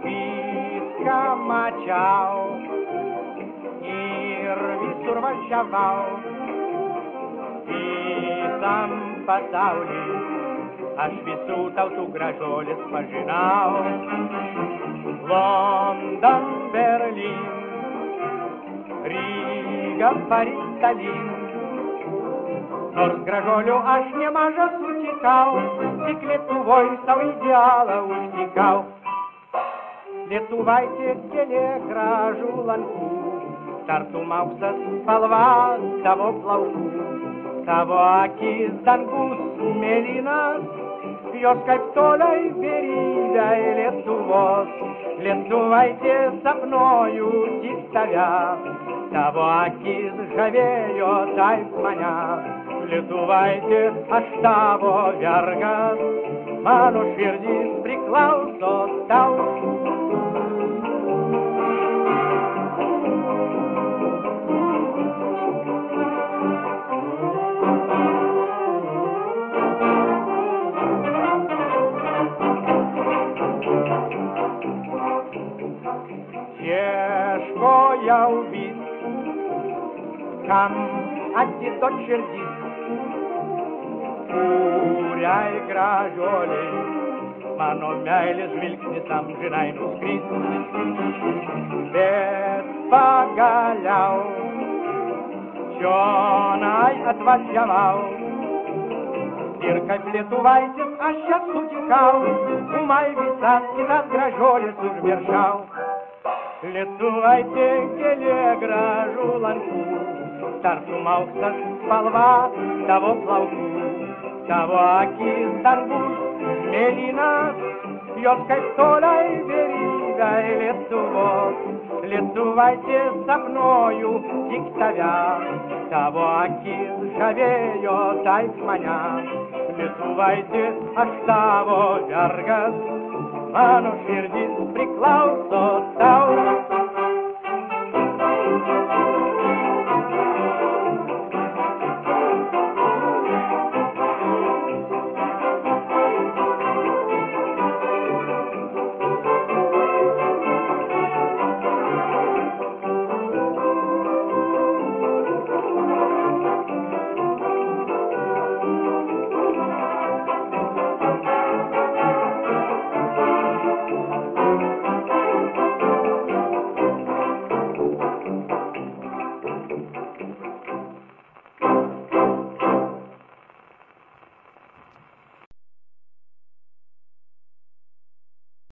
Viską mačiau ir visur važiavau, visam pasaulį aš visų tautų gražuolis pažinau. London, Berlin, Ryga, Paris, Tallinn. Nors gražuolių aš nemažą sutikau, tik Lietuvoj savo idealą užtikau. Lietuvaitė kėlė gražų lankų, tartum auksas spalva tavo plaukų. Tavo akis dangus mėlynas, jos kaip toliai berydai Lietuvos. Lietuvaitė sapnuoju tik tave, tavo akis žavėjo taip mane. Lietuvaitė, aš tavo vergas, mano širdis priklauso tau. Ieškojau vis, kam atiduot širdis, kuriai gražuoliai mano meilės žvilgsnis amžinai nuskris. Bet pagaliau čionai atvažiavau ir kaip lietuvaitis aš ją sutikau, ūmai visas kitas gražuolis užmiršau. Lietuvaitė kėlė gražų lankų, tartum auksas spalva tavo plaukų. Tavo akis dangus mėlynas, jos kaip toliai berydai Lietuvos. Lietuvaitė, sapnuoju tik tave, tavo akis žavėjo taip mane. Lietuvaitė, aš tavo vergas, mano širdis priklauso tau.